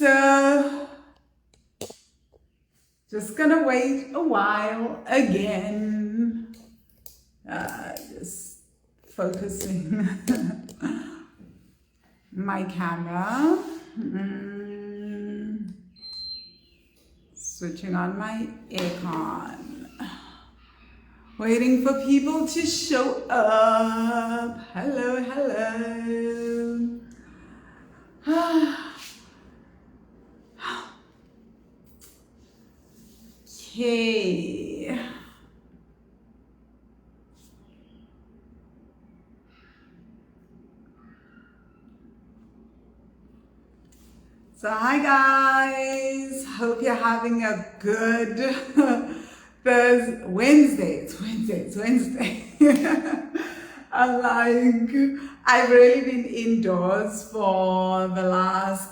So just gonna wait a while again. Just focusing my camera. Switching on my aircon. Waiting for people to show up. Hello, hello. Okay. So hi guys, hope you're having a good Wednesday. It's Wednesday. I've really been indoors for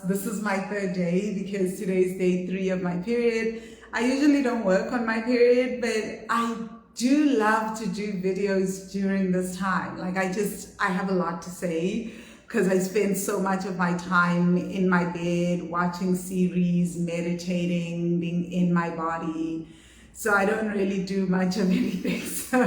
this is my third day because today's day 3 of my period. I usually don't work on my period, but I do love to do videos during this time. I have a lot to say because I spend so much of my time in my bed, watching series, meditating, being in my body. So I don't really do much of anything. So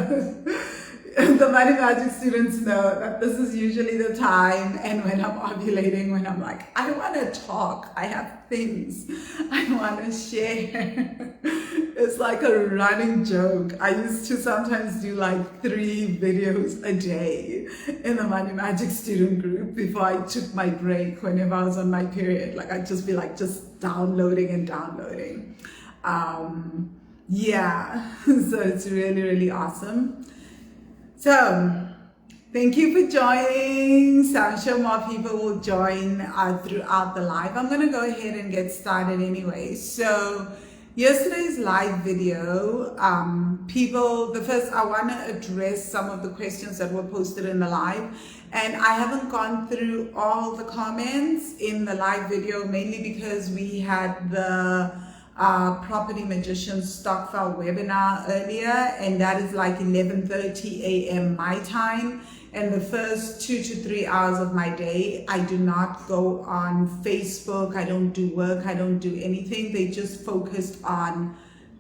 the Money Magic students know that this is usually the time, and when I'm ovulating, when I'm like, I want to talk, I have things I want to share. It's like a running joke. I used to sometimes do like 3 videos a day in the Money Magic student group before I took my break whenever I was on my period. I'd just be just downloading and downloading. Yeah, so it's really, really awesome. So, thank you for joining. So I'm sure more people will join throughout the live. I'm going to go ahead and get started anyway. So, yesterday's live video, I want to address some of the questions that were posted in the live. And I haven't gone through all the comments in the live video, mainly because we had the Property Magician's Stockfile webinar earlier, and that is like 11:30 a.m. my time. And the first 2 to 3 hours of my day, I do not go on Facebook, I don't do work, I don't do anything. They just focused on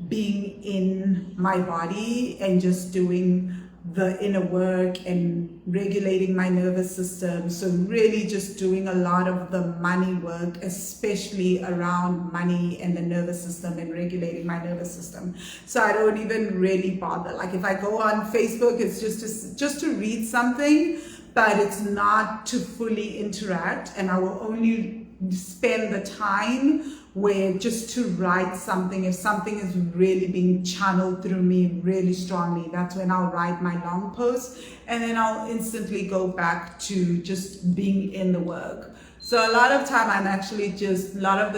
being in my body and just doing the inner work and regulating my nervous system. So really just doing a lot of the money work, especially around money and the nervous system and regulating my nervous system. So I don't even really bother. If I go on Facebook, it's just to read something, but it's not to fully interact. And I will only spend the time where just to write something, if something is really being channeled through me really strongly, that's when I'll write my long post, and then I'll instantly go back to just being in the work. So a lot of the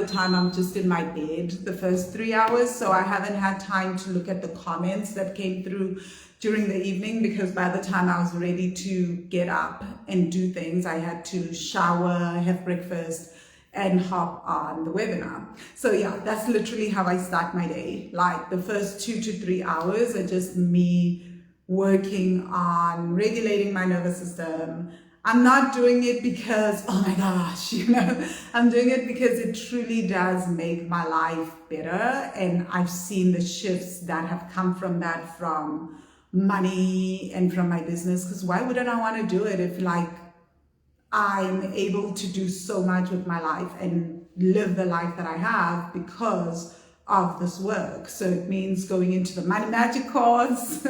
time I'm just in my bed the first 3 hours, so I haven't had time to look at the comments that came through during the evening, because by the time I was ready to get up and do things, I had to shower, have breakfast, and hop on the webinar. So yeah, that's literally how I start my day. The first 2 to 3 hours are just me working on regulating my nervous system. I'm not doing it because, oh my gosh, I'm doing it because it truly does make my life better. And I've seen the shifts that have come from that, from money and from my business. Because why wouldn't I want to do it if I'm able to do so much with my life and live the life that I have because of this work? So it means going into the Money Magic course.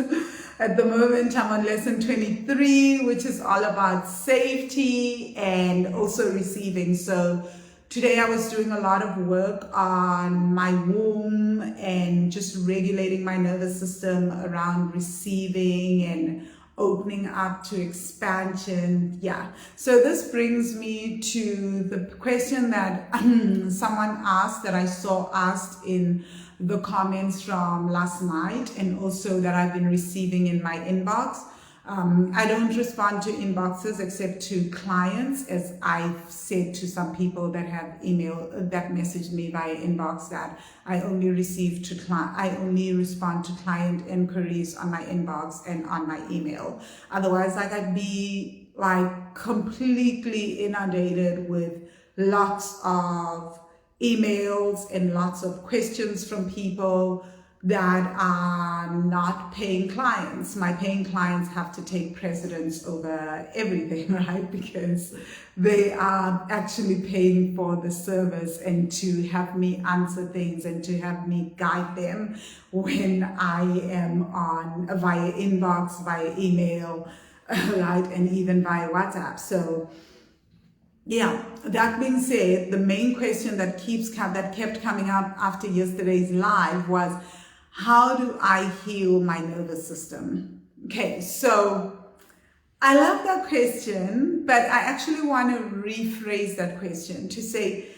At the moment, I'm on lesson 23, which is all about safety and also receiving. So today I was doing a lot of work on my womb and just regulating my nervous system around receiving and opening up to expansion. Yeah. So this brings me to the question that someone asked, that I saw asked in the comments from last night, and also that I've been receiving in my inbox. I don't respond to inboxes except to clients, as I've said to some people that have that messaged me via inbox, that I only respond to client inquiries on my inbox and on my email. Otherwise, I'd be completely inundated with lots of emails and lots of questions from people that are not paying clients. My paying clients have to take precedence over everything, right? Because they are actually paying for the service and to have me answer things and to have me guide them when I am on via inbox, via email, right? And even via WhatsApp. So yeah, that being said, the main question that kept coming up after yesterday's live was, how do I heal my nervous system? Okay, so I love that question, but I actually want to rephrase that question to say,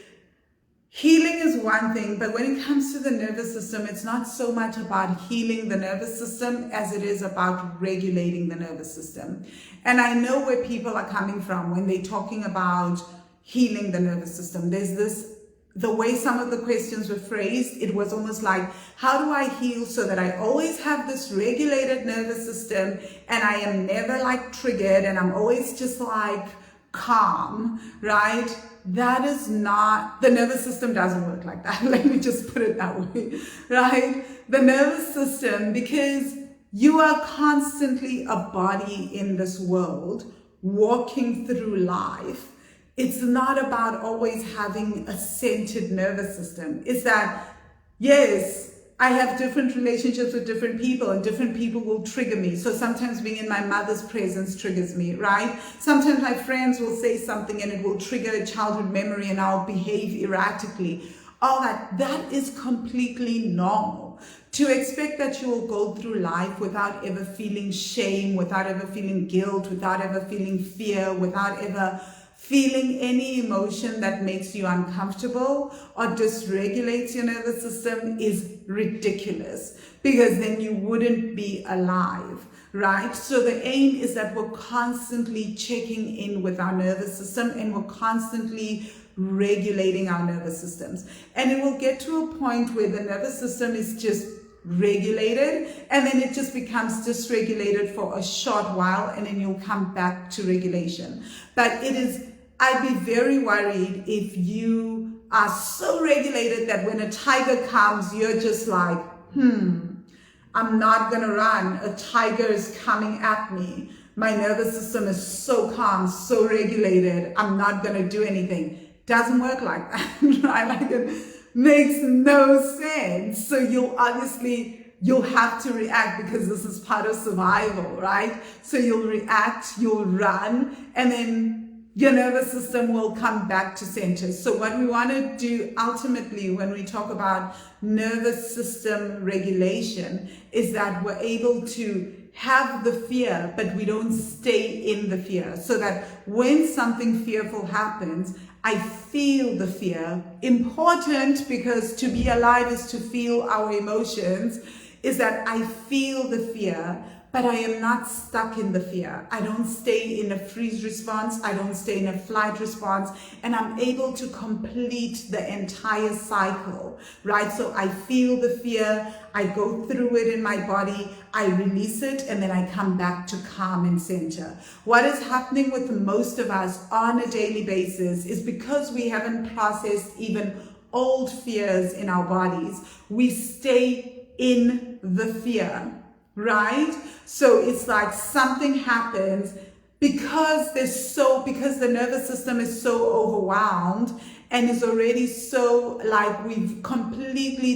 healing is one thing, but when it comes to the nervous system, it's not so much about healing the nervous system as it is about regulating the nervous system. And I know where people are coming from when they're talking about healing the nervous system. There's this, the way some of the questions were phrased, it was almost like, how do I heal so that I always have this regulated nervous system and I am never like triggered and I'm always just like calm, right? That is not, the nervous system doesn't work like that. Let me just put it that way, right? The nervous system, because you are constantly a body in this world walking through life. It's not about always having a centered nervous system. It's that, yes, I have different relationships with different people and different people will trigger me. So sometimes being in my mother's presence triggers me, right? Sometimes my friends will say something and it will trigger a childhood memory and I'll behave erratically. All that is completely normal. To expect that you will go through life without ever feeling shame, without ever feeling guilt, without ever feeling fear, without ever feeling any emotion that makes you uncomfortable or dysregulates your nervous system is ridiculous, because then you wouldn't be alive, right? So the aim is that we're constantly checking in with our nervous system and we're constantly regulating our nervous systems. And it will get to a point where the nervous system is just regulated and then it just becomes dysregulated for a short while and then you'll come back to regulation. But I'd be very worried if you are so regulated that when a tiger comes, you're just like, I'm not gonna run. A tiger is coming at me. My nervous system is so calm, so regulated, I'm not gonna do anything. Doesn't work like that, right? Like it makes no sense. So you'll have to react because this is part of survival, right? So you'll react, you'll run, and then your nervous system will come back to center. So what we want to do ultimately when we talk about nervous system regulation is that we're able to have the fear, but we don't stay in the fear. So that when something fearful happens, I feel the fear. Important, because to be alive is to feel our emotions, is that I feel the fear, but I am not stuck in the fear. I don't stay in a freeze response. I don't stay in a flight response. And I'm able to complete the entire cycle, right? So I feel the fear. I go through it in my body. I release it. And then I come back to calm and center. What is happening with most of us on a daily basis is because we haven't processed even old fears in our bodies. We stay in the fear. Right? So it's like something happens because the nervous system is so overwhelmed and is already so like the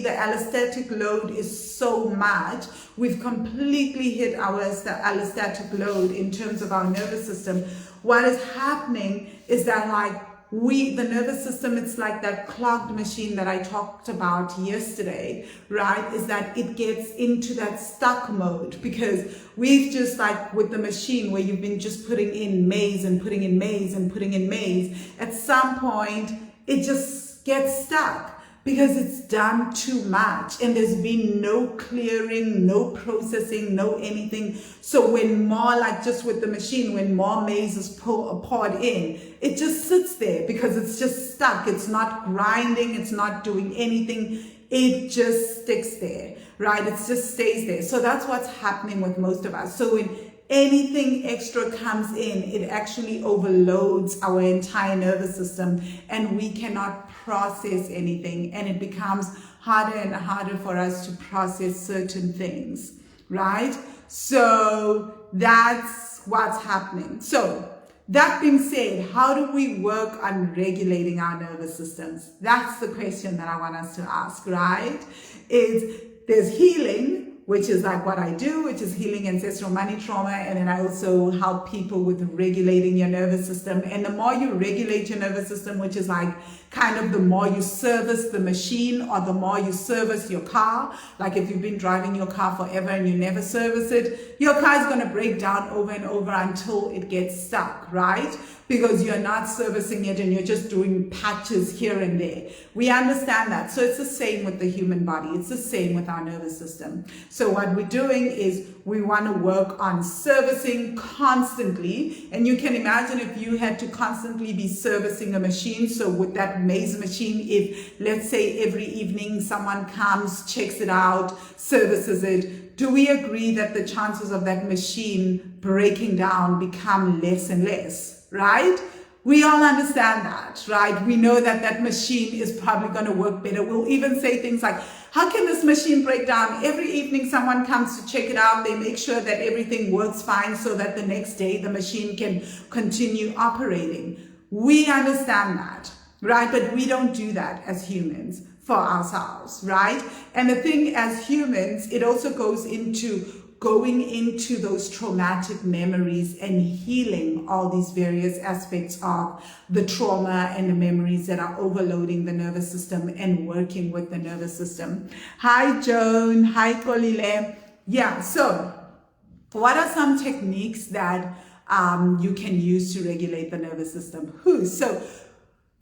allostatic load is so much. We've completely hit our allostatic load in terms of our nervous system. What is happening is that the nervous system, it's like that clogged machine that I talked about yesterday, right? Is that it gets into that stuck mode because we've just like with the machine where you've been just putting in maze and putting in maze and putting in maze. At some point, it just gets stuck because it's done too much and there's been no clearing, no processing, no anything. So when more, like just with the machine, when more maize is poured in, it just sits there because it's just stuck. It's not grinding, it's not doing anything. It just sticks there, right? It just stays there. So that's what's happening with most of us. So when anything extra comes in, it actually overloads our entire nervous system and we cannot process anything, and it becomes harder and harder for us to process certain things, right? So that's what's happening. So that being said, how do we work on regulating our nervous systems? That's the question that I want us to ask, right? There's healing, which is like what I do, which is healing ancestral money trauma. And then I also help people with regulating your nervous system. And the more you regulate your nervous system, which is like kind of the more you service the machine or the more you service your car. Like if you've been driving your car forever and you never service it, your car is going to break down over and over until it gets stuck, right? Because you're not servicing it and you're just doing patches here and there. We understand that. So it's the same with the human body. It's the same with our nervous system. So what we're doing is we want to work on servicing constantly. And you can imagine if you had to constantly be servicing a machine. So with that maze machine, if let's say every evening someone comes, checks it out, services it, do we agree that the chances of that machine breaking down become less and less, right? We all understand that, right? We know that that machine is probably going to work better. We'll even say things like, how can this machine break down? Every evening someone comes to check it out. They make sure that everything works fine so that the next day the machine can continue operating. We understand that, right? But we don't do that as humans for ourselves, right? And the thing as humans, it also goes into going into those traumatic memories and healing all these various aspects of the trauma and the memories that are overloading the nervous system and working with the nervous system. Hi, Joan. Hi, Kolile. Yeah, so what are some techniques that you can use to regulate the nervous system? So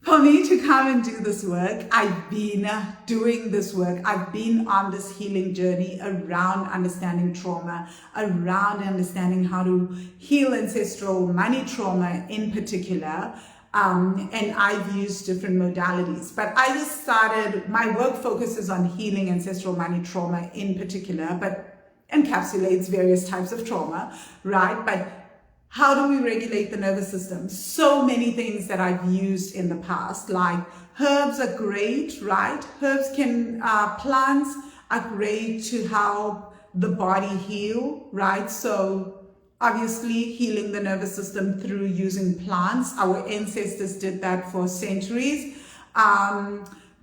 for me to come and do this work, I've been doing this work. I've been on this healing journey around understanding trauma, around understanding how to heal ancestral money trauma in particular. And I've used different modalities, but I just started, my work focuses on healing ancestral money trauma in particular, but encapsulates various types of trauma, right? But how do we regulate the nervous system? So many things that I've used in the past, like herbs are great, right? Plants are great to help the body heal, right? So obviously healing the nervous system through using plants. Our ancestors did that for centuries.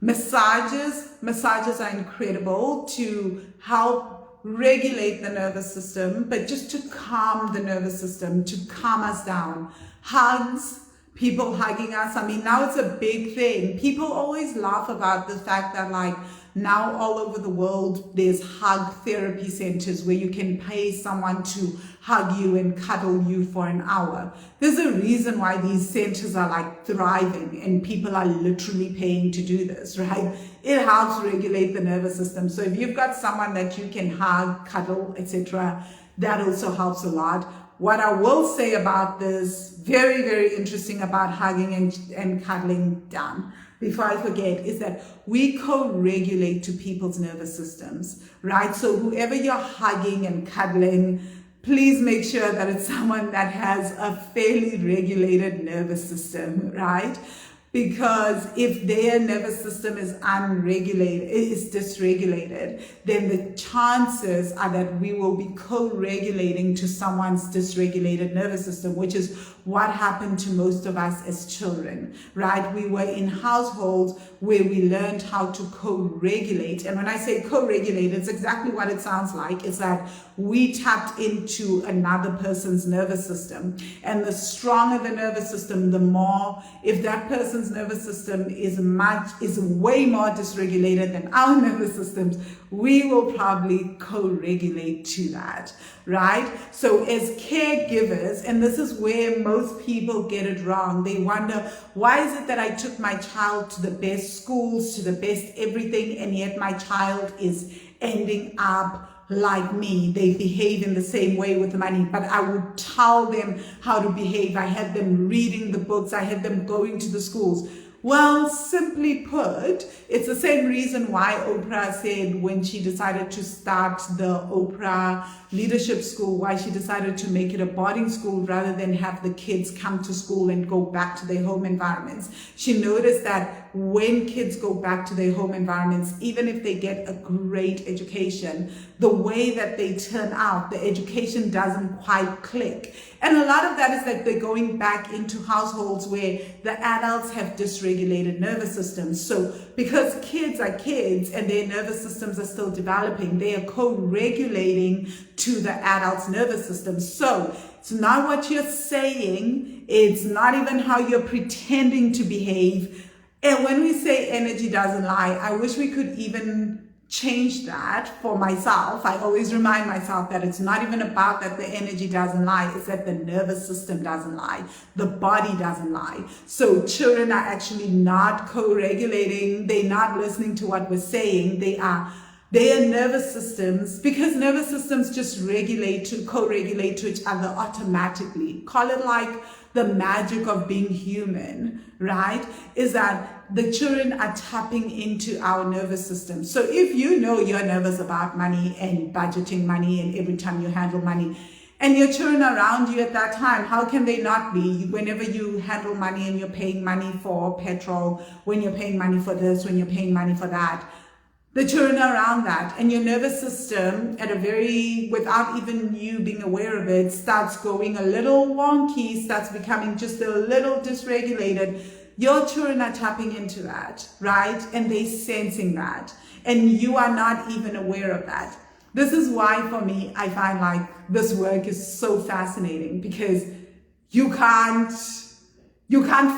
Massages are incredible to help regulate the nervous system, but just to calm the nervous system, to calm us down. Hugs, people hugging us. I mean, now it's a big thing. People always laugh about the fact that like now all over the world, there's hug therapy centers where you can pay someone to hug you and cuddle you for an hour. There's a reason why these centers are like thriving and people are literally paying to do this, right? It helps regulate the nervous system. So if you've got someone that you can hug, cuddle, etc., that also helps a lot. What I will say about this, very, very interesting about hugging and cuddling down, before I forget, is that we co-regulate to people's nervous systems, right? So whoever you're hugging and cuddling, please make sure that it's someone that has a fairly regulated nervous system, right? Because if their nervous system is unregulated, is dysregulated, then the chances are that we will be co-regulating to someone's dysregulated nervous system, which is what happened to most of us as children, right? We were in households where we learned how to co-regulate. And when I say co-regulate, it's exactly what it sounds like. It's that we tapped into another person's nervous system. And the stronger the nervous system, the more, if that person's nervous system is way more dysregulated than our nervous systems, we will probably co-regulate to that, right? So as caregivers, and this is where most people get it wrong, they wonder, why is it that I took my child to the best schools, to the best everything, and yet my child is ending up like me? They behave in the same way with money, but I would tell them how to behave. I had them reading the books. I had them going to the schools. Well, simply put, it's the same reason why Oprah said when she decided to start the Oprah Leadership School, why she decided to make it a boarding school rather than have the kids come to school and go back to their home environments. She noticed that when kids go back to their home environments, even if they get a great education, the way that they turn out, the education doesn't quite click. And a lot of that is that they're going back into households where the adults have dysregulated nervous systems. So because kids are kids and their nervous systems are still developing, they are co-regulating to the adult's nervous system. So it's not what you're saying. It's not even how you're pretending to behave. And when we say energy doesn't lie, I wish we could even change that for myself. I always remind myself that it's not even about that the energy doesn't lie, it's that the nervous system doesn't lie, the body doesn't lie. So children are actually not co-regulating, they're not listening to what we're saying, their nervous systems, because nervous systems just co-regulate to each other automatically. Call it like the magic of being human, right? Is that the children are tapping into our nervous system. So if you know you're nervous about money and budgeting money and every time you handle money, and your children around you at that time, how can they not be? Whenever you handle money and you're paying money for petrol, when you're paying money for this, when you're paying money for that, the children are around that, and your nervous system without even you being aware of it, starts going a little wonky, starts becoming just a little dysregulated. Your children are tapping into that, right? And they're sensing that, and you are not even aware of that. This is why for me, I find like this work is so fascinating, because you can't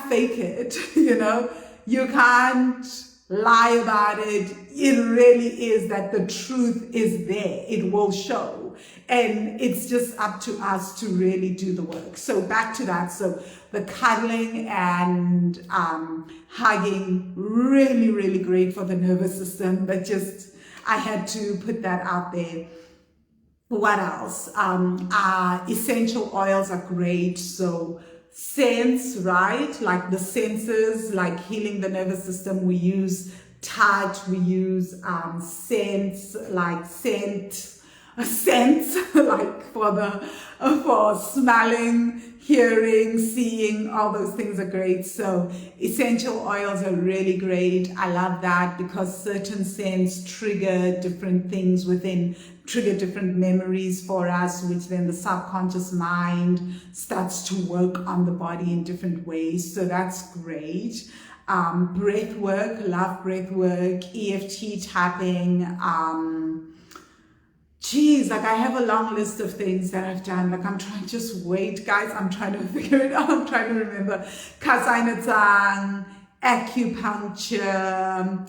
fake it, you can't lie about it. It really is that the truth is there. It will show. And it's just up to us to really do the work. So back to that. So the cuddling and hugging, really, really great for the nervous system. But just, I had to put that out there. What else? Essential oils are great. So scents, right? Like the senses, like healing the nervous system. We use touch, we use scents, like scents like for smelling, hearing, seeing, all those things are great. So essential oils are really great. I love that because certain scents trigger different things trigger different memories for us, which then the subconscious mind starts to work on the body in different ways. So that's great. Breath work, love breath work, EFT tapping. Like I have a long list of things that I've done. Like I'm trying, just wait, guys. I'm trying to figure it out. I'm trying to remember. Kasainatang, acupuncture,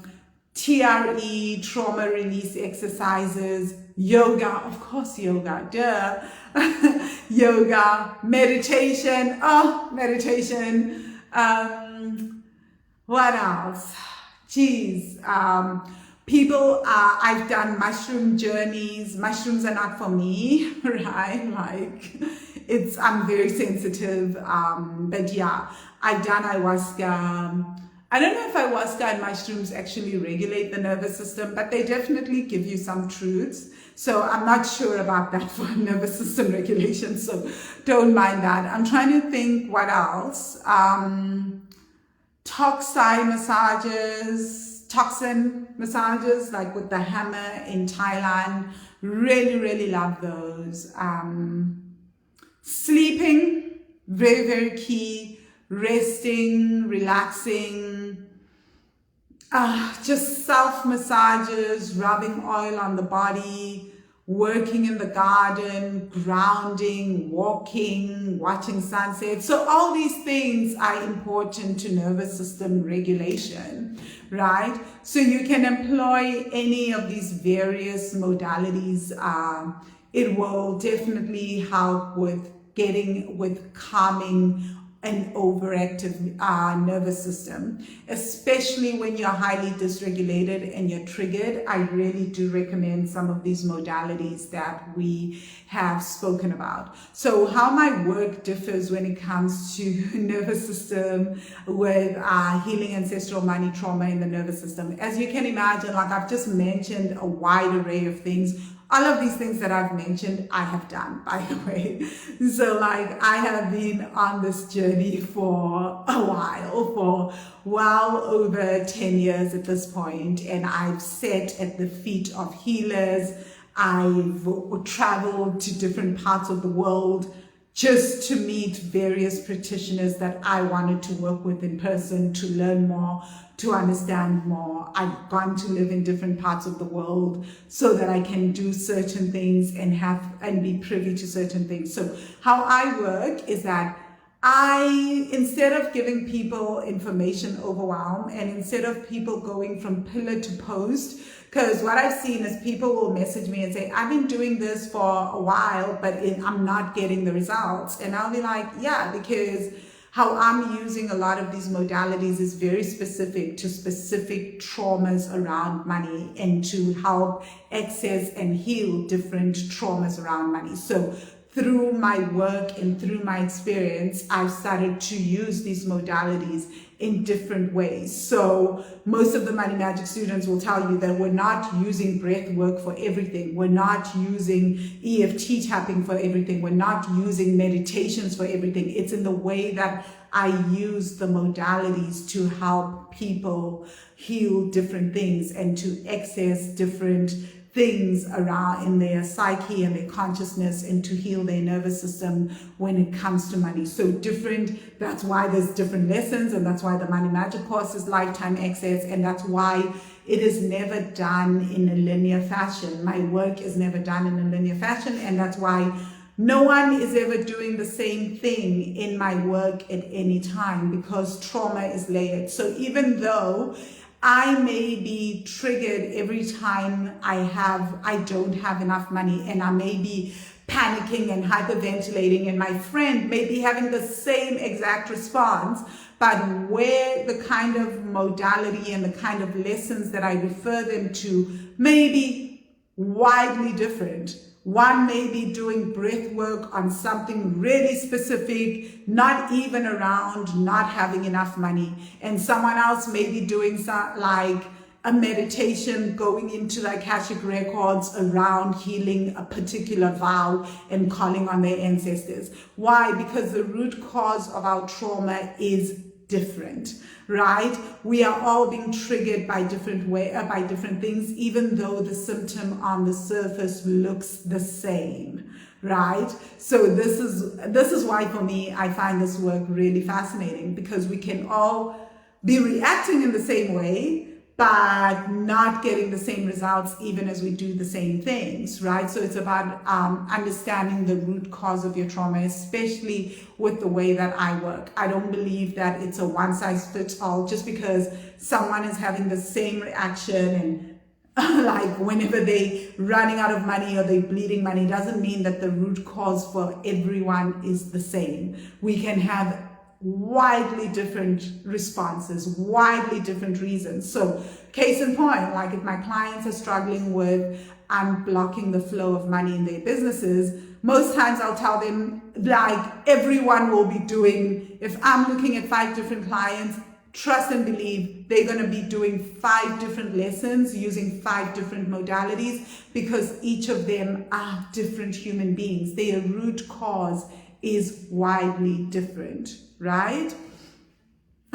TRE, trauma release exercises, yoga, of course, yoga, duh. Yoga, meditation, meditation. What else? I've done mushroom journeys. Mushrooms are not for me, right? Like I'm very sensitive. But yeah, I've done ayahuasca. I don't know if ayahuasca and mushrooms actually regulate the nervous system, but they definitely give you some truths. So I'm not sure about that for nervous system regulation. So don't mind that. I'm trying to think what else. Toxin massages, like with the hammer in Thailand. Really, really love those. Sleeping, very, very key. Resting, relaxing, just self massages, rubbing oil on the body, working in the garden, grounding, walking, watching sunset. So all these things are important to nervous system regulation, right? So you can employ any of these various modalities. It will definitely help with calming an overactive nervous system, especially when you're highly dysregulated and you're triggered. I really do recommend some of these modalities that we have spoken about. So how my work differs when it comes to nervous system with healing ancestral money trauma in the nervous system. As you can imagine, like I've just mentioned a wide array of things. All of these things that I've mentioned, I have done, by the way. So like I have been on this journey for a while, for well over 10 years at this point, and I've sat at the feet of healers. I've traveled to different parts of the world just to meet various practitioners that I wanted to work with in person, to learn more, to understand more. I've gone to live in different parts of the world so that I can do certain things and be privy to certain things. So how I work is that instead of giving people information overwhelm, and instead of people going from pillar to post, because what I've seen is people will message me and say, I've been doing this for a while, but I'm not getting the results. And I'll be like, yeah, because how I'm using a lot of these modalities is very specific to specific traumas around money and to help access and heal different traumas around money. So through my work and through my experience, I've started to use these modalities in different ways. So most of the Money Magic students will tell you that we're not using breath work for everything. We're not using EFT tapping for everything. We're not using meditations for everything. It's in the way that I use the modalities to help people heal different things and to access different things around in their psyche and their consciousness, and to heal their nervous system when it comes to money. So different, that's why there's different lessons, and that's why the Money Magic course is lifetime access, and that's why it is never done in a linear fashion. My work is never done in a linear fashion, and that's why no one is ever doing the same thing in my work at any time, because trauma is layered. So even though I may be triggered every time I don't have enough money, and I may be panicking and hyperventilating, and my friend may be having the same exact response, but where the kind of modality and the kind of lessons that I refer them to may be widely different. One may be doing breath work on something really specific, not even around not having enough money. And someone else may be doing some, like a meditation going into the Akashic records around healing a particular vow and calling on their ancestors. Why? Because the root cause of our trauma is different, right? We are all being triggered by by different things, even though the symptom on the surface looks the same, right? So this is why for me, I find this work really fascinating, because we can all be reacting in the same way, but not getting the same results even as we do the same things, right? So it's about understanding the root cause of your trauma, especially with the way that I work. I don't believe that it's a one size fits all. Just because someone is having the same reaction and like whenever they running out of money or they bleeding money, doesn't mean that the root cause for everyone is the same. We can have widely different responses, widely different reasons. So case in point, like if my clients are struggling with unblocking the flow of money in their businesses, most times I'll tell them, like, everyone will be doing, if I'm looking at 5 different clients, trust and believe they're going to be doing 5 different lessons using 5 different modalities, because each of them are different human beings. Their root cause is widely different, right?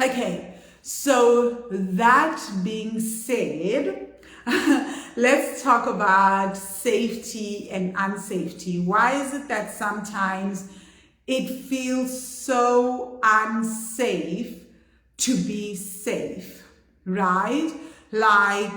Okay, so that being said, let's talk about safety and unsafety. Why is it that sometimes it feels so unsafe to be safe, right? Like,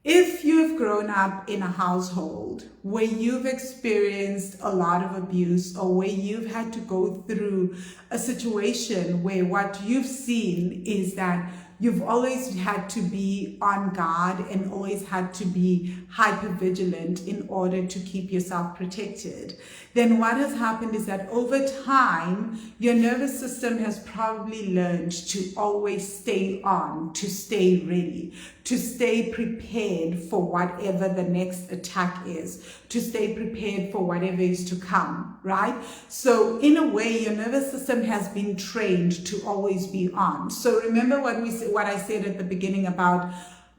if you've grown up in a household where you've experienced a lot of abuse, or where you've had to go through a situation where what you've seen is that you've always had to be on guard and always had to be hypervigilant in order to keep yourself protected, then what has happened is that over time, your nervous system has probably learned to always stay on, to stay ready, to stay prepared for whatever the next attack is, to stay prepared for whatever is to come, right? So in a way, your nervous system has been trained to always be on. So remember what I said at the beginning about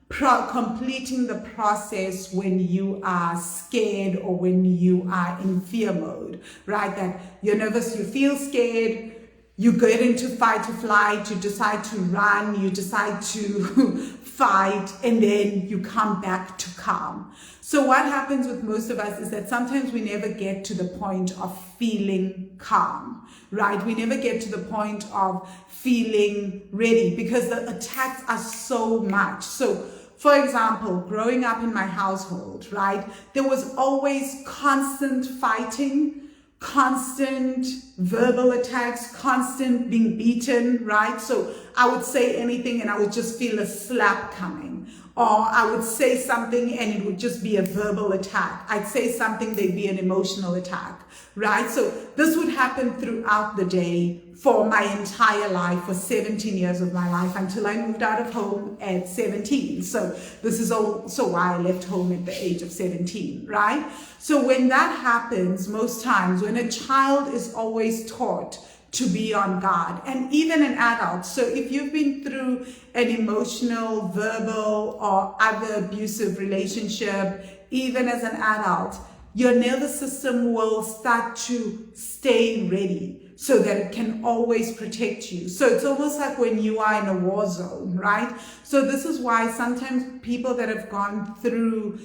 completing the process when you are scared or when you are in fear mode, right? That you're nervous, you feel scared, you get into fight or flight, you decide to run, you decide to fight, and then you come back to calm. So what happens with most of us is that sometimes we never get to the point of feeling calm, right? We never get to the point of feeling ready because the attacks are so much. So for example, growing up in my household, right, there was always constant fighting, constant verbal attacks, constant being beaten, right? So I would say anything and I would just feel a slap coming. Or I would say something and it would just be a verbal attack. I'd say something, there'd be an emotional attack, right? So this would happen throughout the day for my entire life, for 17 years of my life, until I moved out of home at 17. So this is also why I left home at the age of 17, right? So when that happens, most times when a child is always taught to be on guard, and even an adult. So if you've been through an emotional, verbal, or other abusive relationship, even as an adult, your nervous system will start to stay ready so that it can always protect you. So it's almost like when you are in a war zone, right? So this is why sometimes people that have gone through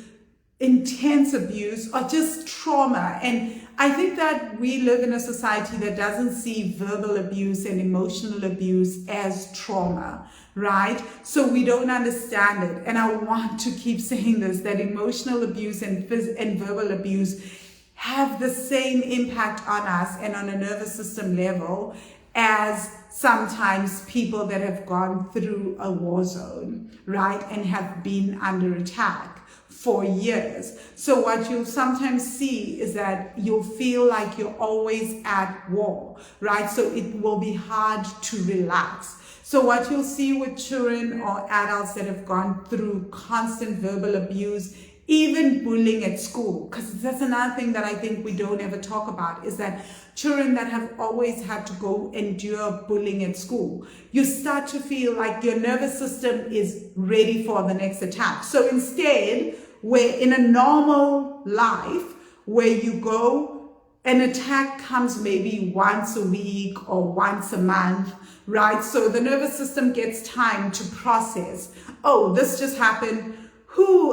intense abuse or just trauma, and I think that we live in a society that doesn't see verbal abuse and emotional abuse as trauma, right? So we don't understand it. And I want to keep saying this, that emotional abuse and verbal abuse have the same impact on us and on a nervous system level as sometimes people that have gone through a war zone, right? And have been under attack for years. So what you'll sometimes see is that you'll feel like you're always at war, right? So it will be hard to relax. So what you'll see with children or adults that have gone through constant verbal abuse, even bullying at school, because that's another thing that I think we don't ever talk about, is that children that have always had to go endure bullying at school, you start to feel like your nervous system is ready for the next attack. So instead, where in a normal life, where you go, an attack comes maybe once a week or once a month, right? So the nervous system gets time to process. Oh, this just happened.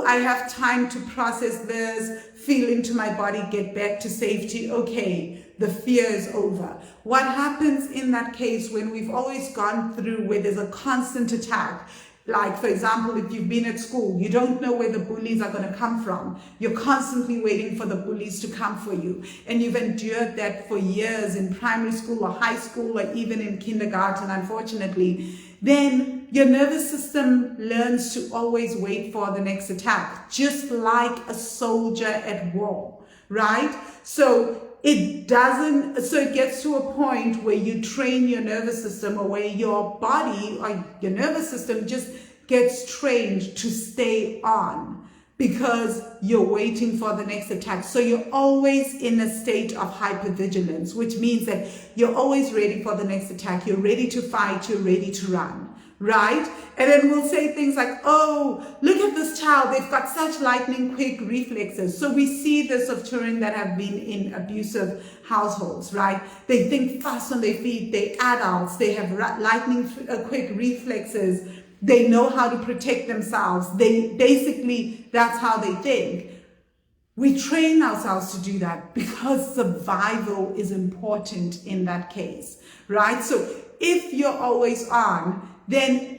I have time to process this, feel into my body, get back to safety. Okay, the fear is over. What happens in that case when we've always gone through where there's a constant attack? Like, for example, if you've been at school, you don't know where the bullies are going to come from. You're constantly waiting for the bullies to come for you. And you've endured that for years in primary school or high school or even in kindergarten, unfortunately. Then your nervous system learns to always wait for the next attack, just like a soldier at war, right? So it gets to a point where you train your nervous system, or where your body or your nervous system just gets trained to stay on because you're waiting for the next attack. So you're always in a state of hypervigilance, which means that you're always ready for the next attack. You're ready to fight, you're ready to run, right? And then we'll say things like, oh, look at this child, they've got such lightning quick reflexes. So we see this of children that have been in abusive households, right? They think fast on their feet, they're adults, they have lightning quick reflexes, they know how to protect themselves. That's how they think. We train ourselves to do that because survival is important in that case, right? So if you're always on, then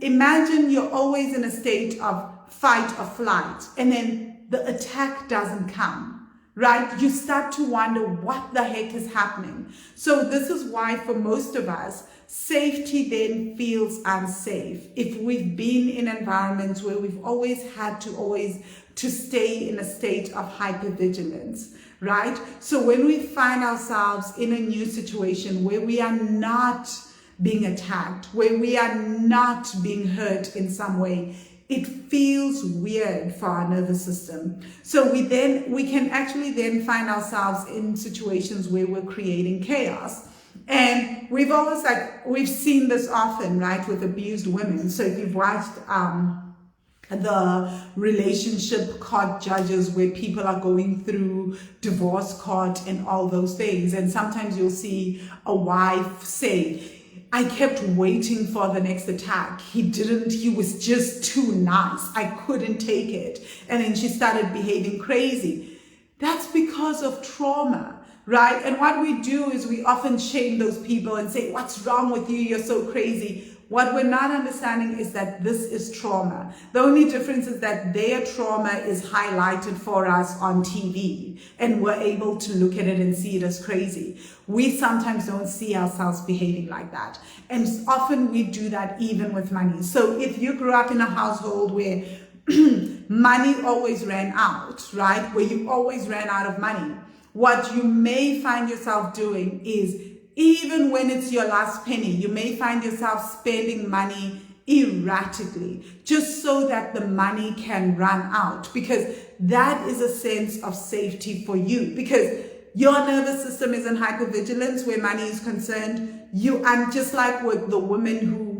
imagine you're always in a state of fight or flight, and then the attack doesn't come, right? You start to wonder what the heck is happening. So this is why for most of us, safety then feels unsafe. If we've been in environments where we've always had to stay in a state of hypervigilance, right? So when we find ourselves in a new situation where we are not being attacked, where we are not being hurt in some way, it feels weird for our nervous system. So we can actually then find ourselves in situations where we're creating chaos. And we've seen this often, right, with abused women. So if you've watched the relationship court judges where people are going through divorce court and all those things, and sometimes you'll see a wife say, I kept waiting for the next attack. He was just too nice. I couldn't take it. And then she started behaving crazy. That's because of trauma, right? And what we do is we often shame those people and say, what's wrong with you? You're so crazy. What we're not understanding is that this is trauma. The only difference is that their trauma is highlighted for us on TV and we're able to look at it and see it as crazy. We sometimes don't see ourselves behaving like that. And often we do that even with money. So if you grew up in a household where money always ran out, right? Where you always ran out of money, what you may find yourself doing is, even when it's your last penny, you may find yourself spending money erratically just so that the money can run out, because that is a sense of safety for you, because your nervous system is in hypervigilance where money is concerned. And just like with the woman who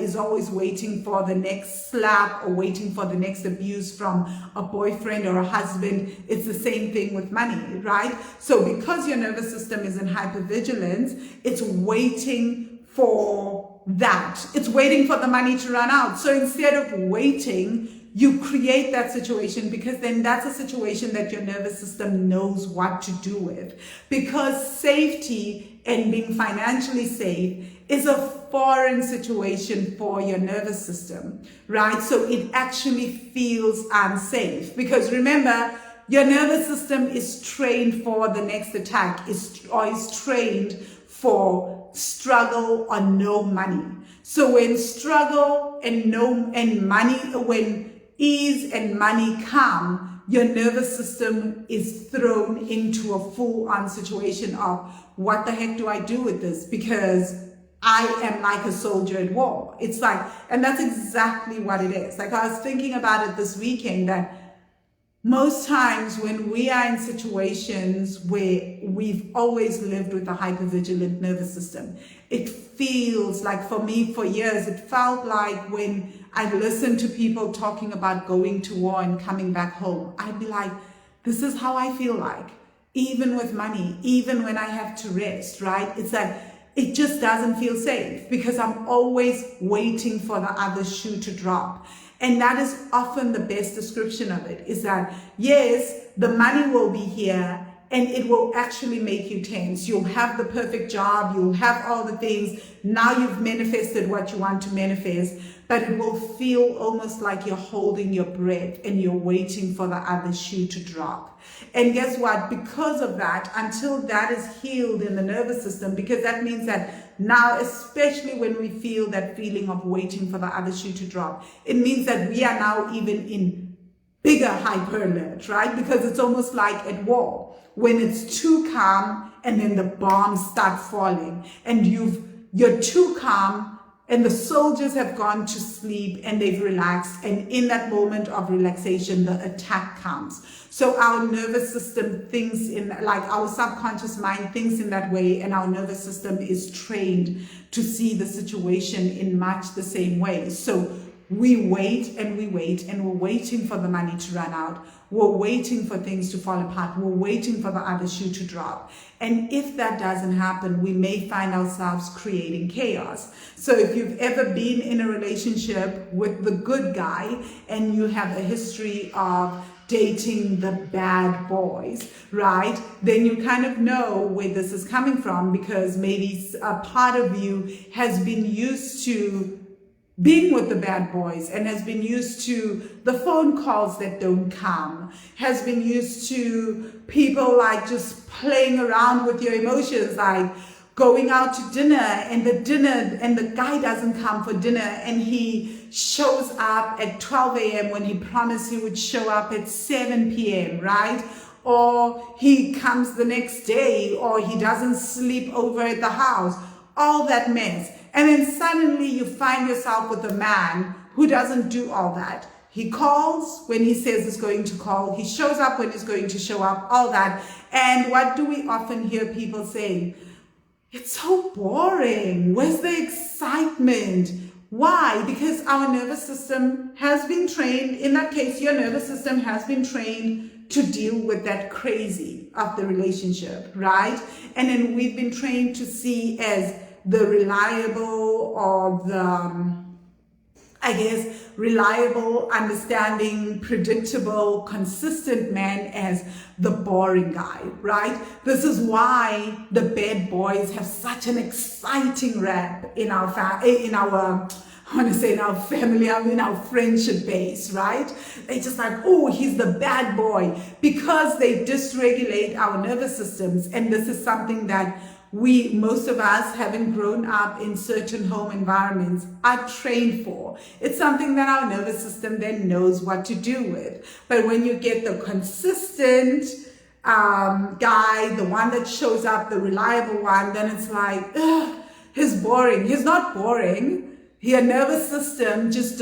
is always waiting for the next slap or waiting for the next abuse from a boyfriend or a husband, it's the same thing with money, right? So because your nervous system is in hypervigilance, it's waiting for that. It's waiting for the money to run out. So instead of waiting, you create that situation, because then that's a situation that your nervous system knows what to do with. Because safety and being financially safe is a foreign situation for your nervous system, right? So it actually feels unsafe, because remember, your nervous system is trained for the next attack, is trained for struggle or no money. So when struggle when ease and money come, your nervous system is thrown into a full-on situation of, what the heck do I do with this? Because I am like a soldier at war. It's like, and that's exactly what it is. Like, I was thinking about it this weekend, that most times when we are in situations where we've always lived with a hypervigilant nervous system, it feels like, for me, for years, it felt like when I've listened to people talking about going to war and coming back home, I'd be like, this is how I feel like, even with money, even when I have to rest, right? It's like, it just doesn't feel safe, because I'm always waiting for the other shoe to drop. And that is often the best description of it, is that, yes, the money will be here and it will actually make you tense. You'll have the perfect job. You'll have all the things. Now you've manifested what you want to manifest, but it will feel almost like you're holding your breath and you're waiting for the other shoe to drop. And guess what? Because of that, until that is healed in the nervous system, because that means that now, especially when we feel that feeling of waiting for the other shoe to drop, it means that we are now even in bigger hyper alert, right? Because it's almost like at war, when it's too calm and then the bombs start falling and you're too calm and the soldiers have gone to sleep and they've relaxed, and in that moment of relaxation, the attack comes. So our nervous system thinks like our subconscious mind thinks in that way, and our nervous system is trained to see the situation in much the same way. So we wait and we wait, and we're waiting for the money to run out. We're waiting for things to fall apart. We're waiting for the other shoe to drop. And if that doesn't happen, we may find ourselves creating chaos. So if you've ever been in a relationship with the good guy and you have a history of dating the bad boys, right? Then you kind of know where this is coming from, because maybe a part of you has been used to being with the bad boys, and has been used to the phone calls that don't come, has been used to people like just playing around with your emotions, like going out to dinner and the guy doesn't come for dinner and he shows up at 12 a.m. when he promised he would show up at 7 p.m., right? Or he comes the next day, or he doesn't sleep over at the house, all that mess. And then suddenly you find yourself with a man who doesn't do all that. He calls when he says he's going to call. He shows up when he's going to show up, all that. And what do we often hear people saying? It's so boring. Where's the excitement? Why? Because our nervous system has been trained. In that case, your nervous system has been trained to deal with that crazy of the relationship, right? And then we've been trained to see as the reliable, or the, reliable, understanding, predictable, consistent man as the boring guy, right? This is why the bad boys have such an exciting rap in our family, in our friendship base, right? They just like, oh, he's the bad boy, because they dysregulate our nervous systems. And this is something that most of us, having grown up in certain home environments, are trained for. It's something that our nervous system then knows what to do with. But when you get the consistent guy, the one that shows up, the reliable one, then it's like, ugh, he's boring. He's not boring. Your nervous system just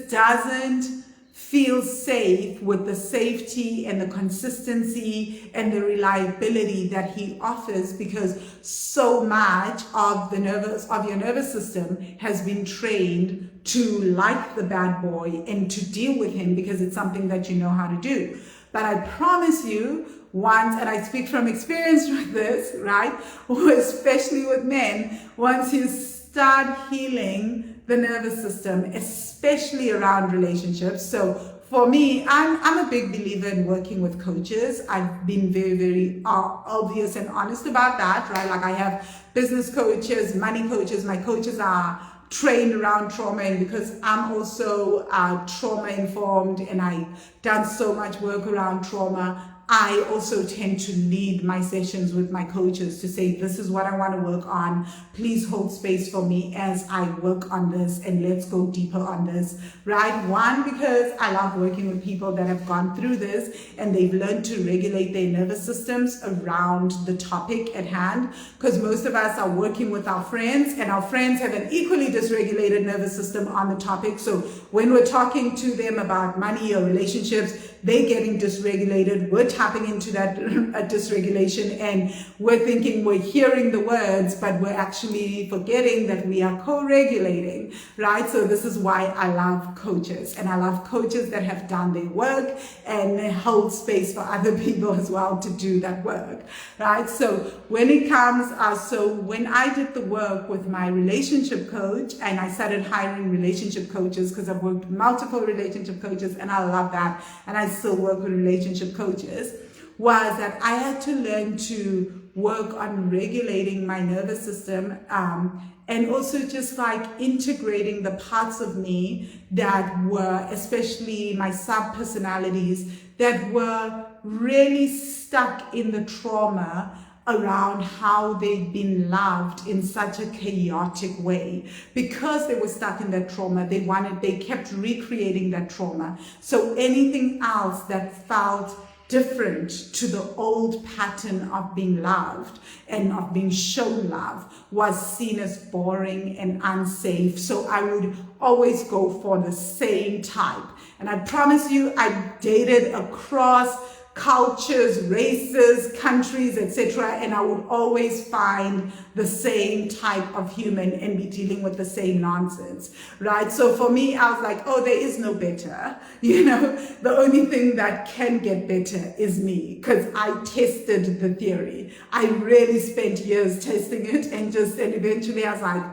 doesn't feel safe with the safety and the consistency and the reliability that he offers, because so much of your nervous system has been trained to like the bad boy and to deal with him because it's something that you know how to do. But I promise you, once, and I speak from experience with this, right, especially with men, once you start healing the nervous system, especially around relationships. So for me, I'm a big believer in working with coaches. I've been very, very obvious and honest about that, right? Like I have business coaches, money coaches. My coaches are trained around trauma, and because I'm also trauma informed and I've done so much work around trauma, I also tend to lead my sessions with my coaches to say, this is what I want to work on. Please hold space for me as I work on this, and let's go deeper on this, right? One, because I love working with people that have gone through this and they've learned to regulate their nervous systems around the topic at hand, because most of us are working with our friends, and our friends have an equally dysregulated nervous system on the topic. So when we're talking to them about money or relationships, they're getting dysregulated. We're tapping into that dysregulation, and we're thinking we're hearing the words, but we're actually forgetting that we are co-regulating, right? So this is why I love coaches, and I love coaches that have done their work and hold space for other people as well to do that work, right? So when it comes, so when I did the work with my relationship coach, and I started hiring relationship coaches because I've worked with multiple relationship coaches, and I love that, and I still work with relationship coaches, was that I had to learn to work on regulating my nervous system, and also just like integrating the parts of me that were, especially my sub-personalities, that were really stuck in the trauma around how they'd been loved in such a chaotic way. Because they were stuck in that trauma, they kept recreating that trauma. So anything else that felt different to the old pattern of being loved and of being shown love was seen as boring and unsafe. So I would always go for the same type. And I promise you, I dated across cultures, races, countries, etc., and I would always find the same type of human and be dealing with the same nonsense, right? So for me, I was like, oh, there is no better. The only thing that can get better is me, because I tested the theory. I really spent years testing it, and eventually I was like,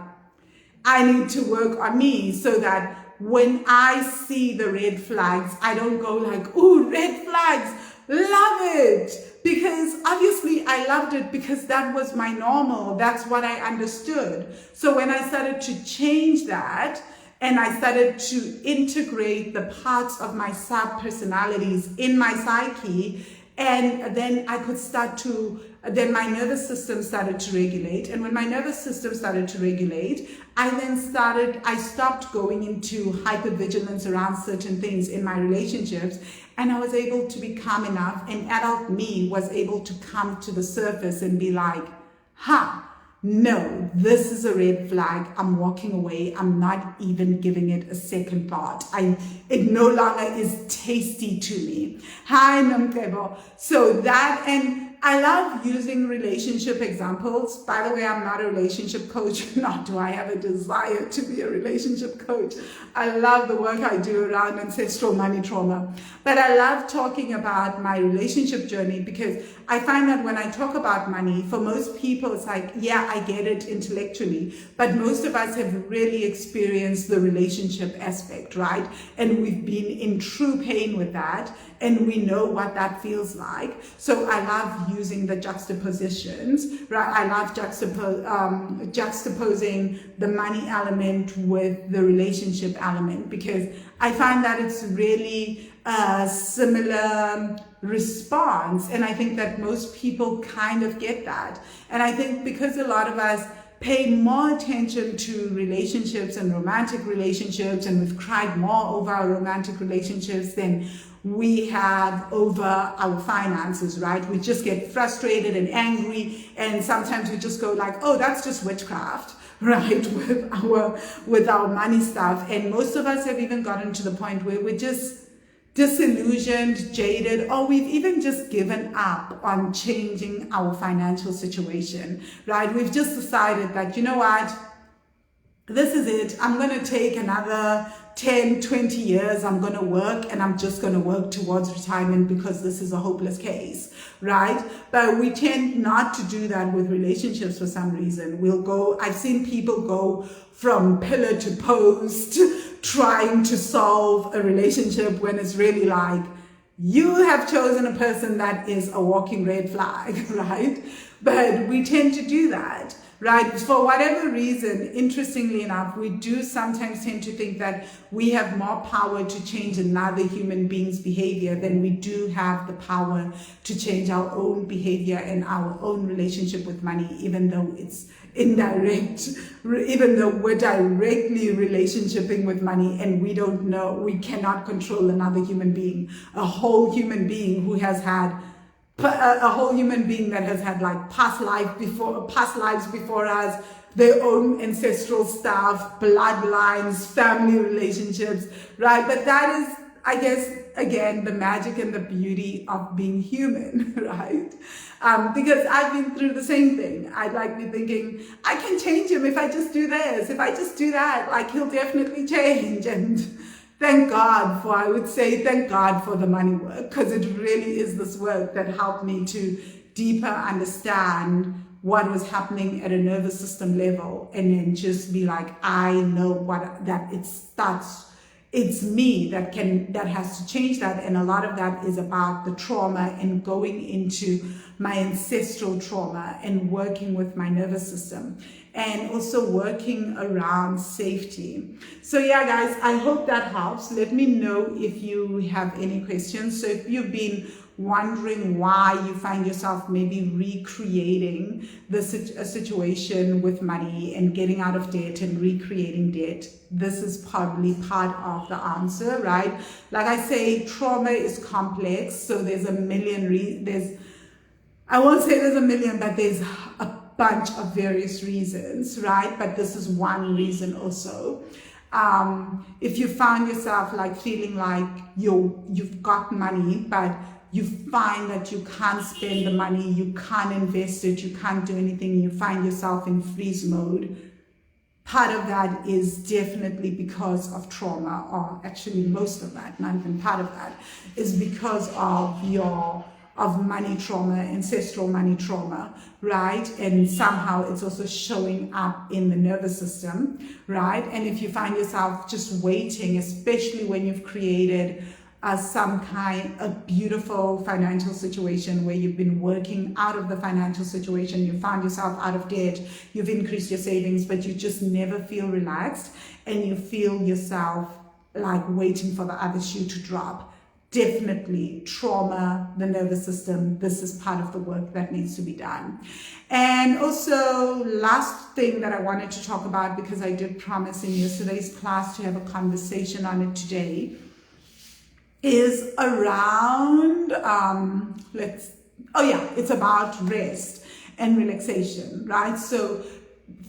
I need to work on me so that when I see the red flags, I don't go like, ooh, red flags, love it, because obviously I loved it because that was my normal. That's what I understood. So when I started to change that And I started to integrate the parts of my sub-personalities in my psyche. And then I could start to, then my nervous system started to regulate. And when my nervous system started to regulate, I stopped going into hypervigilance around certain things in my relationships. And I was able to be calm enough, and adult me was able to come to the surface and be like, no, this is a red flag. I'm walking away. I'm not even giving it a second thought. It no longer is tasty to me. Hi, Namkebo. So that, and I love using relationship examples. By the way, I'm not a relationship coach, nor do I have a desire to be a relationship coach. I love the work I do around ancestral money trauma. But I love talking about my relationship journey, because I find that when I talk about money, for most people, it's like, yeah, I get it intellectually, but most of us have really experienced the relationship aspect, right? And we've been in true pain with that, and we know what that feels like. So I love using the juxtapositions, right? I love juxtaposing the money element with the relationship element, because I find that it's really a similar response. And I think that most people kind of get that. And I think because a lot of us pay more attention to relationships and romantic relationships, and we've cried more over our romantic relationships than we have over our finances, right? We just get frustrated and angry, and sometimes we just go like, oh, that's just witchcraft, right? With our money stuff. And most of us have even gotten to the point where we're just disillusioned, jaded, or we've even just given up on changing our financial situation, right? We've just decided that, you know what, this is it. I'm going to take another 10, 20 years. I'm going to work, and I'm just going to work towards retirement because this is a hopeless case, right? But we tend not to do that with relationships for some reason. I've seen people go from pillar to post trying to solve a relationship, when it's really like, you have chosen a person that is a walking red flag, right? But we tend to do that, right? For whatever reason, interestingly enough, we do sometimes tend to think that we have more power to change another human being's behavior than we do have the power to change our own behavior and our own relationship with money, even though it's indirect, even though we're directly relationshiping with money, and we don't know, we cannot control another human being, a whole human being who has had a whole human being that has had like past lives before us, their own ancestral stuff, bloodlines, family relationships, right? But that is, I guess, again, the magic and the beauty of being human, right? Because I've been through the same thing. I'd like be thinking, I can change him if I just do this, if I just do that, like he'll definitely change. And thank God for the money work, because it really is this work that helped me to deeper understand what was happening at a nervous system level, and then just be like, I know it's me that has to change that. And a lot of that is about the trauma and going into my ancestral trauma and working with my nervous system, and also working around safety. So yeah, guys, I hope that helps. Let me know if you have any questions. So if you've been wondering why you find yourself maybe recreating a situation with money and getting out of debt and recreating debt, this is probably part of the answer, right? Like I say, trauma is complex, so there's a million I won't say there's a million, but there's a bunch of various reasons, right? But this is one reason also. If you found yourself like feeling like you've got money, but you find that you can't spend the money, you can't invest it, you can't do anything, you find yourself in freeze mode, part of that is definitely because of trauma, or actually most of that, not even part of that, is because of money trauma, ancestral money trauma, right? And somehow it's also showing up in the nervous system, right? And if you find yourself just waiting, especially when you've created a beautiful financial situation where you've been working out of the financial situation, you found yourself out of debt, you've increased your savings, but you just never feel relaxed and you feel yourself like waiting for the other shoe to drop. Definitely trauma, the nervous system, this is part of the work that needs to be done. And also, last thing that I wanted to talk about, because I did promise in yesterday's class to have a conversation on it today, is around, it's about rest and relaxation, right? So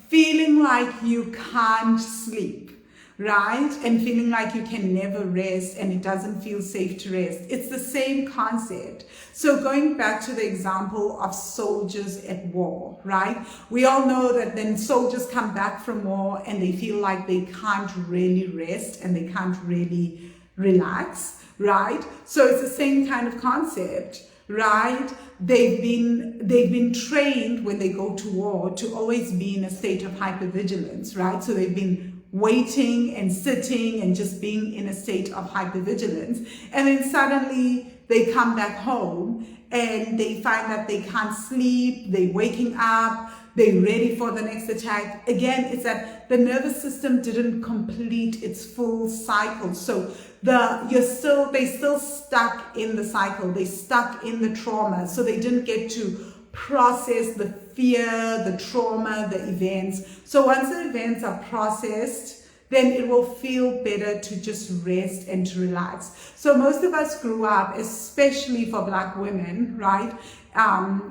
feeling like you can't sleep, right? And feeling like you can never rest and it doesn't feel safe to rest. It's the same concept. So going back to the example of soldiers at war, right? We all know that then soldiers come back from war and they feel like they can't really rest and they can't really relax, right? So it's the same kind of concept, right? They've been trained when they go to war to always be in a state of hypervigilance, right? So they've been waiting and sitting and just being in a state of hypervigilance. And then suddenly they come back home and they find that they can't sleep, they're waking up, they're ready for the next attack. Again, it's that the nervous system didn't complete its full cycle. So they're still stuck in the cycle, they're stuck in the trauma. So they didn't get to process the fear, the trauma, the events. So once the events are processed, then it will feel better to just rest and to relax. So most of us grew up, especially for Black women, right?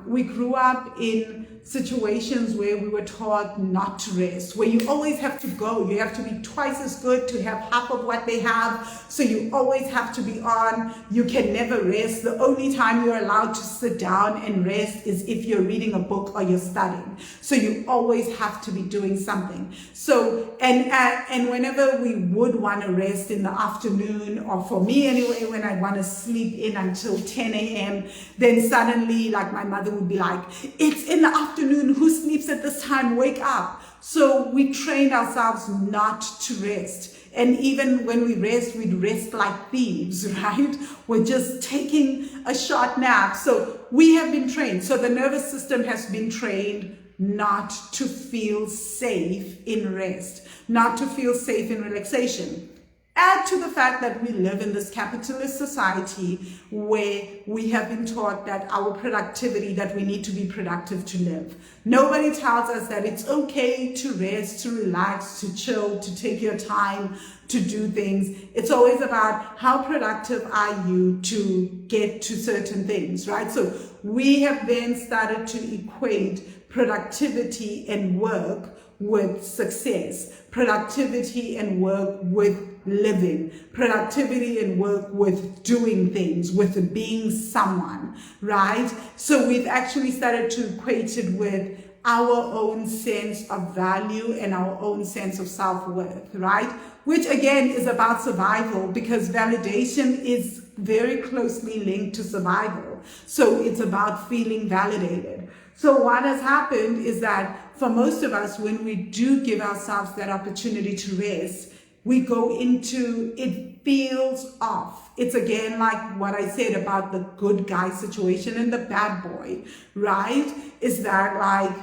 We grew up in situations where we were taught not to rest, where you always have to go. You have to be twice as good to have half of what they have. So you always have to be on. You can never rest. The only time you're allowed to sit down and rest is if you're reading a book or you're studying. So you always have to be doing something. So, and whenever we would want to rest in the afternoon, or for me anyway, when I want to sleep in until 10 a.m., then suddenly, like my mother would be like, it's in the afternoon, who sleeps at this time? Wake up. So we trained ourselves not to rest. And even when we rest, we'd rest like thieves, right? We're just taking a short nap. So we have been trained. So the nervous system has been trained not to feel safe in rest, not to feel safe in relaxation. Add to the fact that we live in this capitalist society where we have been taught that our productivity, that we need to be productive to live. Nobody tells us that it's okay to rest, to relax, to chill, to take your time, to do things. It's always about how productive are you to get to certain things, right? So we have then started to equate productivity and work with success, productivity and work with living, productivity and work with doing things, with being someone, right? So we've actually started to equate it with our own sense of value and our own sense of self-worth, right? Which again is about survival, because validation is very closely linked to survival. So it's about feeling validated. So what has happened is that for most of us, when we do give ourselves that opportunity to rest, we go into, it feels off. It's again like what I said about the good guy situation and the bad boy, right? Is that like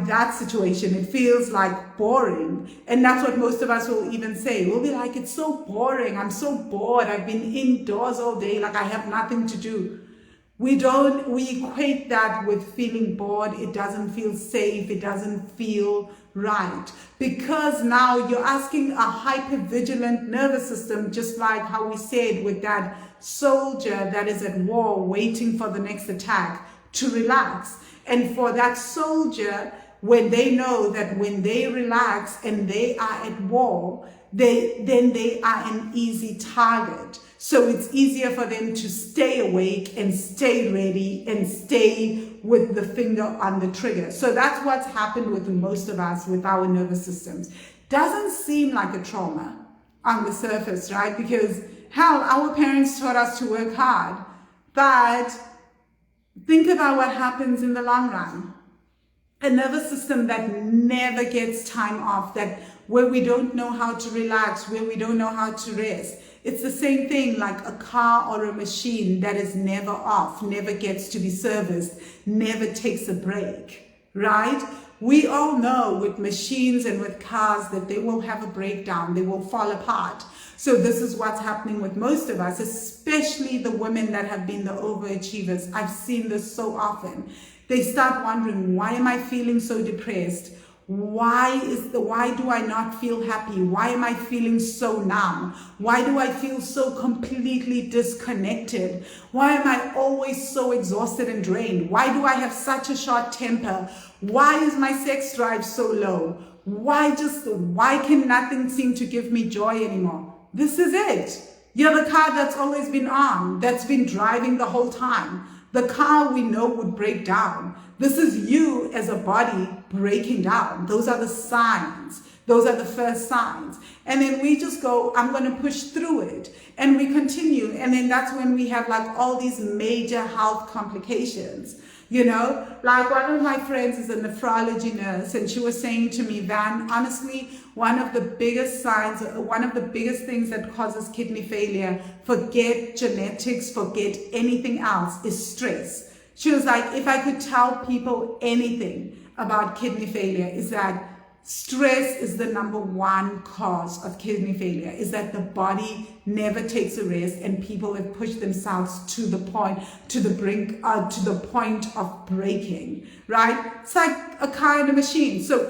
that situation. It feels like boring. And that's what most of us will even say. We'll be like, it's so boring. I'm so bored. I've been indoors all day. Like I have nothing to do. We equate that with feeling bored. It doesn't feel safe. It doesn't feel right. Because now you're asking a hypervigilant nervous system, just like how we said with that soldier that is at war waiting for the next attack, to relax. And for that soldier, when they know that when they relax and they are at war, then they are an easy target. So it's easier for them to stay awake and stay ready and stay with the finger on the trigger. So that's what's happened with most of us with our nervous systems. Doesn't seem like a trauma on the surface, right? Because hell, our parents taught us to work hard. But think about what happens in the long run. A nervous system that never gets time off, that where we don't know how to relax, where we don't know how to rest. It's the same thing like a car or a machine that is never off, never gets to be serviced, never takes a break, right? We all know with machines and with cars that they will have a breakdown, they will fall apart. So this is what's happening with most of us, especially the women that have been the overachievers. I've seen this so often. They start wondering, why am I feeling so depressed? Why do I not feel happy? Why am I feeling so numb? Why do I feel so completely disconnected? Why am I always so exhausted and drained? Why do I have such a short temper? Why is my sex drive so low? Why can nothing seem to give me joy anymore? This is it. You're the car that's always been on, that's been driving the whole time. The car we know would break down. This is you as a body breaking down. Those are the signs. Those are the first signs. And then we just go, I'm going to push through it. And we continue. And then that's when we have like all these major health complications. You know, like one of my friends is a nephrology nurse, and she was saying to me, Van, honestly, one of the biggest things that causes kidney failure, forget genetics, forget anything else, is stress. She was like, if I could tell people anything about kidney failure, is that stress is the number one cause of kidney failure, is that the body never takes a rest, and people have pushed themselves to the point of breaking, right? It's like a car and a machine. So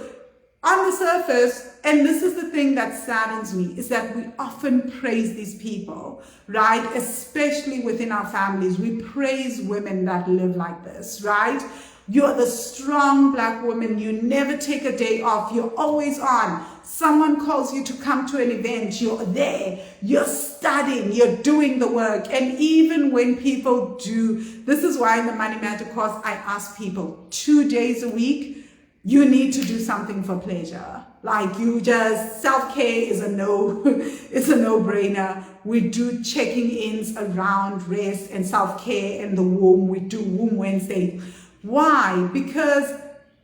on the surface, and this is the thing that saddens me, is that we often praise these people, right? Especially within our families, we praise women that live like this, right? You're the strong Black woman. You never take a day off. You're always on. Someone calls you to come to an event. You're there. You're studying. You're doing the work. And even when people do, this is why in the Money Magic course, I ask people 2 days a week, you need to do something for pleasure. Like self-care is a no-brainer. We do checking ins around rest and self-care and the womb. We do Womb Wednesday. Why? Because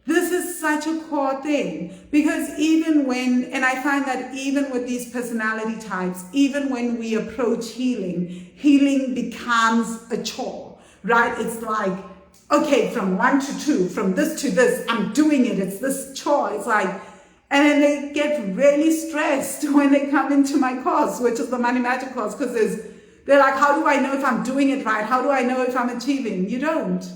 this is such a core thing. Because and I find that even with these personality types, even when we approach healing becomes a chore, right? It's like, okay, from 1 to 2, from this to this, I'm doing it. It's this chore. It's like, and then they get really stressed when they come into my course, which is the Money Magic course, because they're like, how do I know if I'm doing it right? How do I know if I'm achieving? You don't.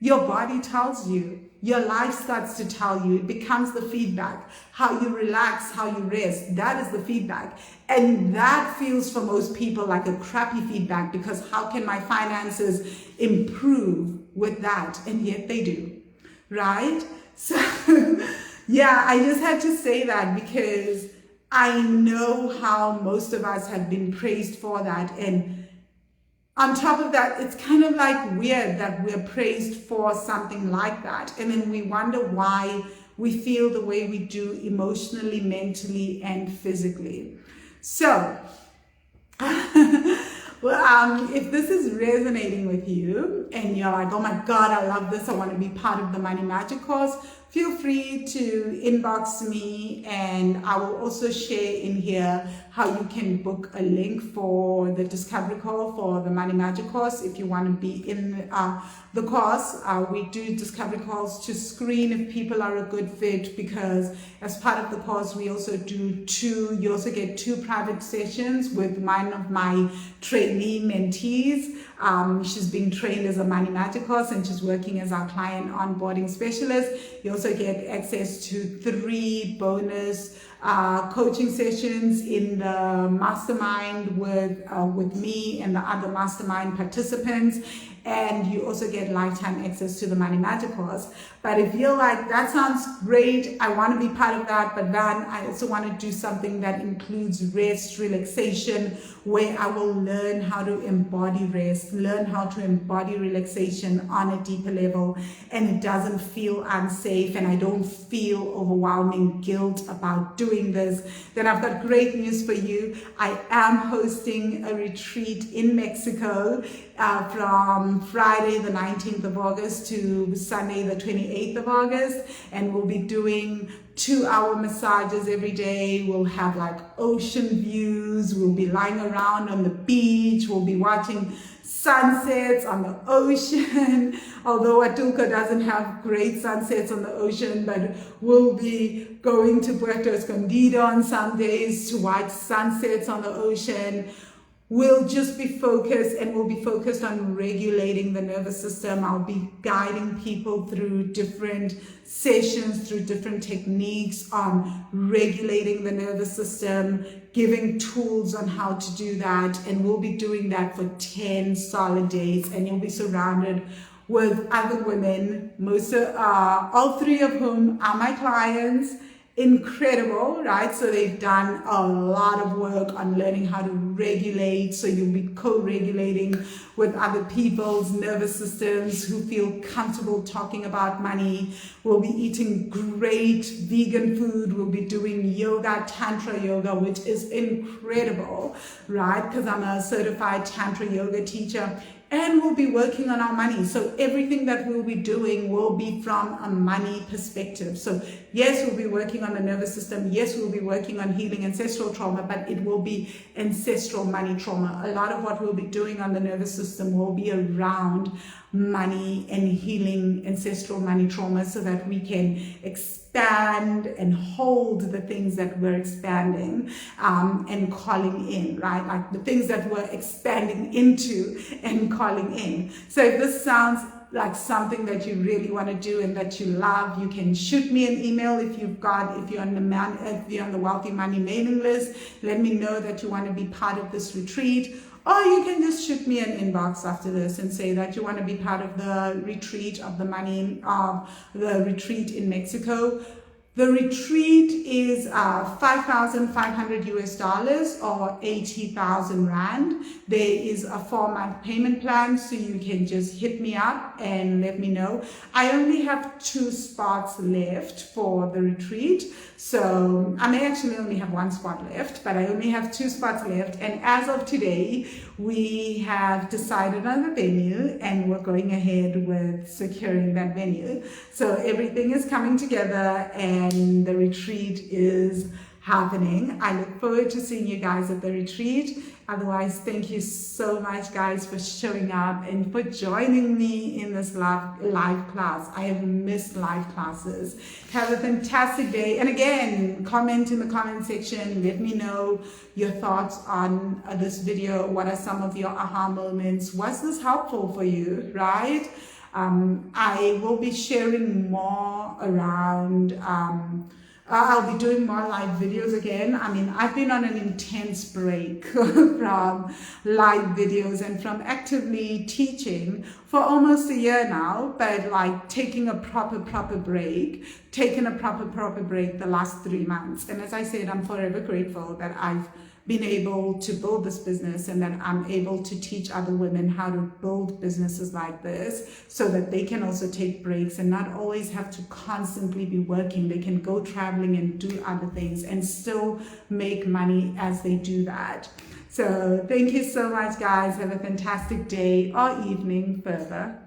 Your body tells you. Your life starts to tell you. It becomes the feedback. How you relax, how you rest, that is the feedback. And that feels for most people like a crappy feedback, because how can my finances improve with that? And yet they do, right? So yeah, I just had to say that because I know how most of us have been praised for that. And on top of that, it's kind of like weird that we're praised for something like that. And then we wonder why we feel the way we do emotionally, mentally, and physically. So, if this is resonating with you and you're like, oh my God, I love this, I want to be part of the Money Magic course, feel free to inbox me, and I will also share in here how you can book a link for the discovery call for the Money Magic course. If you want to be in the course, we do discovery calls to screen if people are a good fit, because as part of the course, we also do you also get 2 private sessions with one of my trainee mentees. She's being trained as a Money Magic course, and she's working as our client onboarding specialist. You also get access to 3 bonus coaching sessions in the mastermind with me and the other mastermind participants. And you also get lifetime access to the Money Magic course. But if you're like, that sounds great, I want to be part of that, but then I also want to do something that includes rest, relaxation, where I will learn how to embody rest, learn how to embody relaxation on a deeper level, and it doesn't feel unsafe, and I don't feel overwhelming guilt about doing this, then I've got great news for you. I am hosting a retreat in Mexico from from Friday the 19th of August to Sunday the 28th of August, and we'll be doing 2-hour massages every day. We'll have like ocean views. We'll be lying around on the beach. We'll be watching sunsets on the ocean. Although Atulco doesn't have great sunsets on the ocean, but we'll be going to Puerto Escondido on some days to watch sunsets on the ocean. We'll just be focused, and we'll be focused on regulating the nervous system. I'll be guiding people through different sessions, through different techniques on regulating the nervous system, giving tools on how to do that. And we'll be doing that for 10 solid days, and you'll be surrounded with other women, all 3 of whom are my clients. Incredible, right? So they've done a lot of work on learning how to regulate. So you'll be co-regulating with other people's nervous systems who feel comfortable talking about money. We'll be eating great vegan food. We'll be doing yoga, tantra yoga, which is incredible, right? Because I'm a certified tantra yoga teacher. And we'll be working on our money. So everything that we'll be doing will be from a money perspective. So yes, we'll be working on the nervous system. Yes, we'll be working on healing ancestral trauma, but it will be ancestral money trauma. A lot of what we'll be doing on the nervous system will be around money and healing ancestral money trauma, so that we can expand and hold the things that we're expanding and calling in, right? Like the things that we're expanding into and calling in. So if this sounds like something that you really want to do and that you love, you can shoot me an email if you're on the Wealthy Money mailing list. Let me know that you want to be part of this retreat. Or you can just shoot me an inbox after this and say that you want to be part of the retreat of the money, of the retreat in Mexico. The retreat is $5,500 US or 80,000 Rand. There is a 4-month payment plan, so you can just hit me up and let me know. I only have 2 spots left for the retreat. So I may actually only have 1 spot left, but I only have 2 spots left. And as of today, we have decided on the venue, and we're going ahead with securing that venue. So everything is coming together, and the retreat is happening. I look forward to seeing you guys at the retreat. Otherwise, thank you so much, guys, for showing up and for joining me in this live class. I have missed live classes. Have a fantastic day. And again, comment in the comment section. Let me know your thoughts on this video. What are some of your aha moments? Was this helpful for you, right? I will be sharing more around I'll be doing more live videos again. I mean, I've been on an intense break from live videos and from actively teaching for almost a year now, but like taking a proper break the last 3 months. And as I said, I'm forever grateful that I've been able to build this business, and that I'm able to teach other women how to build businesses like this, so that they can also take breaks and not always have to constantly be working. They can go traveling and do other things and still make money as they do that. So thank you so much, guys. Have a fantastic day or evening further.